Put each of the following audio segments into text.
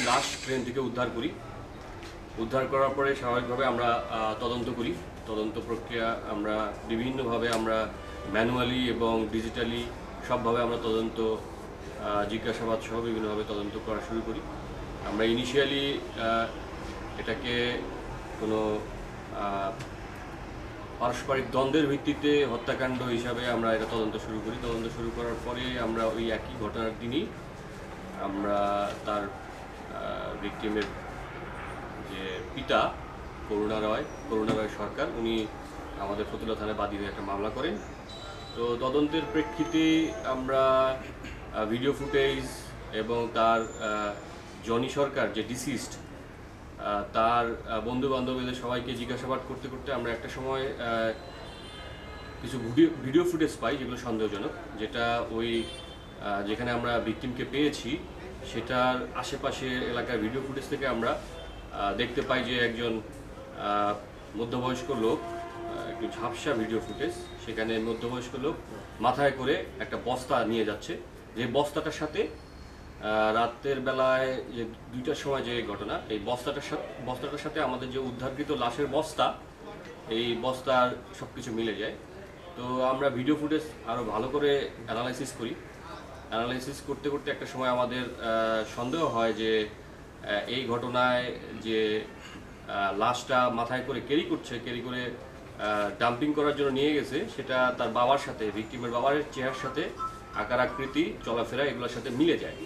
লাশ ট্রেন থেকে উদ্ধার করি। উদ্ধার করার পরে স্বাভাবিকভাবে আমরা তদন্ত করি। তদন্ত প্রক্রিয়া আমরা বিভিন্নভাবে আমরা ম্যানুয়ালি এবং ডিজিটালি সবভাবে আমরা তদন্ত জিজ্ঞাসাবাদ সহ বিভিন্নভাবে তদন্ত করা শুরু করি। আমরা ইনিশিয়ালি এটাকে কোনো পারস্পরিক দ্বন্দ্বের ভিত্তিতে হত্যাকাণ্ড হিসাবে আমরা এটা তদন্ত শুরু করি। তদন্ত শুরু করার পরে আমরা ওই একই ঘটনার দিনই আমরা তার ভিকটিমের যে পিতা করুণা রয় সরকার, উনি আমাদের ফতুল্লা থানায় বাদী হয়ে একটা মামলা করেন। তো তদন্তের প্রেক্ষিতে আমরা ভিডিও ফুটেজ এবং তার জনি সরকার যে ডিসিস্ট তার বন্ধু বান্ধবীদের সবাইকে জিজ্ঞাসাবাদ করতে করতে আমরা একটা সময় কিছু ভিডিও ফুটেজ পাই যেগুলো সন্দেহজনক, যেটা ওই যেখানে আমরা ভিকটিমকে পেয়েছি সেটার আশেপাশে এলাকার ভিডিও ফুটেজ থেকে আমরা দেখতে পাই যে একজন মধ্যবয়স্ক লোক, একটু ঝাপসা ভিডিও ফুটেজ, সেখানে মধ্যবয়স্ক লোক মাথায় করে একটা বস্তা নিয়ে যাচ্ছে। যে বস্তাটার সাথে রাতের বেলায় যে 2টার সময় যে ঘটনা, এই বস্তাটার সাথে আমাদের যে উদ্ধারকৃত লাশের বস্তা, এই বস্তার সব কিছু মিলে যায়। তো আমরা ভিডিও ফুটেজ আরও ভালো করে অ্যানালাইসিস করি। অ্যানালাইসিস করতে করতে একটা সময় আমাদের সন্দেহ হয় যে এই ঘটনায় যে লাশটা মাথায় করে ক্যারি করে ডাম্পিং করার জন্য নিয়ে গেছে, সেটা তার বাবার সাথে, ভিকটিমের বাবার চেহারার সাথে আকার আকৃতি চলাফেরা এগুলোর সাথে মিলে যায়।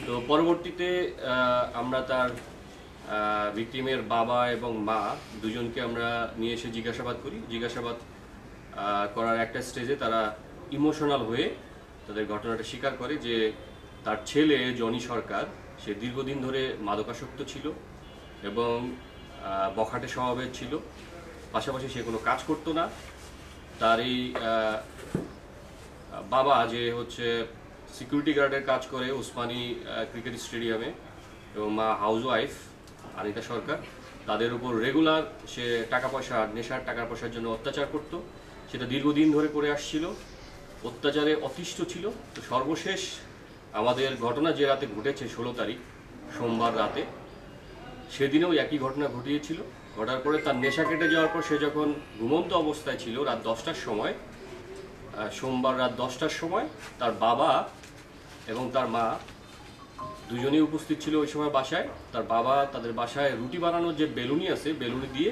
তো পরবর্তীতে আমরা তার ভিকটিমের বাবা এবং মা দুজনকে আমরা নিয়ে এসে জিজ্ঞাসাবাদ করি। জিজ্ঞাসাবাদ করার একটা স্টেজে তারা ইমোশনাল হয়ে তাদের ঘটনাটা স্বীকার করে যে তার ছেলে জনি সরকার, সে দীর্ঘদিন ধরে মাদকাসক্ত ছিল এবং বখাটে স্বভাবের ছিল। পাশাপাশি সে কোনো কাজ করতো না। তার এই বাবা যে হচ্ছে সিকিউরিটি গার্ডের কাজ করে উসমানী ক্রিকেট স্টেডিয়ামে, এবং মা হাউসওয়াইফ আনিতা সরকার, তাদের উপর রেগুলার সে নেশার টাকা পয়সার জন্য অত্যাচার করত। সেটা দীর্ঘদিন ধরে করে আসছিল, অত্যাচারে অতিষ্ঠ ছিল। তো সর্বশেষ আমাদের ঘটনা যে রাতে ঘটেছে 16 তারিখ সোমবার রাতে, সেদিনেও একই ঘটনা ঘটিয়েছিল। ঘটার পরে তার নেশা কেটে যাওয়ার পর সে যখন ঘুমন্ত অবস্থায় ছিল রাত 10টার সময়, সোমবার রাত 10টার সময় তার বাবা এবং তার মা দুজনেই উপস্থিত ছিল ওই সময় বাসায়। তার বাবা তাদের বাসায় রুটি বানানোর যে বেলুনি আছে, বেলুনি দিয়ে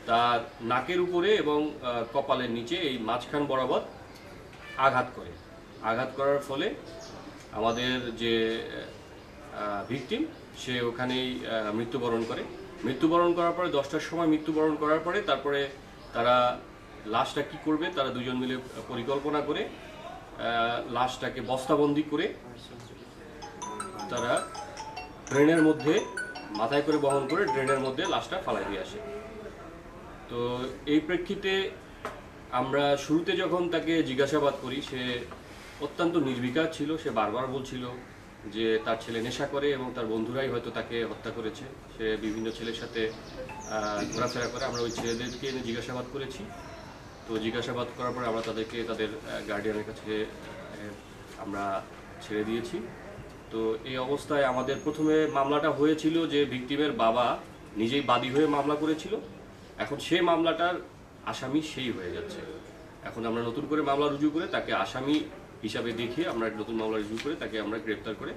তার নাকের উপরে এবং কপালের নিচে এই মাঝখান বরাবর আঘাত করার ফলে আমাদের যে ভিকটিম সে ওখানেই মৃত্যুবরণ করার পরে 10টার সময় মৃত্যুবরণ করার পরে তারপরে তারা লাশটা কি করবে, তারা দুজন মিলে পরিকল্পনা করে লাশটাকে বস্তাবন্দি করে তারা ড্রেনের মধ্যে মাথায় করে বহন করে ড্রেনের মধ্যে লাশটা ফালাই দিয়ে আসে। তো এই প্রেক্ষিতে আমরা শুরুতে যখন তাকে জিজ্ঞাসাবাদ করি, সে অত্যন্ত নির্বিকার ছিল। সে বারবার বলছিল যে তার ছেলে নেশা করে এবং তার বন্ধুরাই হয়তো তাকে হত্যা করেছে। সে বিভিন্ন ছেলের সাথে ঘোরাফেরা করে। আমরা ওই ছেলেদেরকে এনে জিজ্ঞাসাবাদ করেছি। তো জিজ্ঞাসাবাদ করার পরে আমরা তাদেরকে তাদের গার্ডিয়ানের কাছে আমরা ছেড়ে দিয়েছি। তো এই অবস্থায় আমাদের প্রথমে মামলাটা হয়েছিল যে ভিকটিমের বাবা নিজেই বাদী হয়ে মামলা করেছিল। এখন সে মামলাটার আসামি সেই হয়ে যাচ্ছে। এখন আমরা নতুন করে মামলা রুজু করে তাকে আসামি হিসাবে দেখিয়ে আমরা নতুন মামলা রুজু করে তাকে আমরা গ্রেপ্তার করে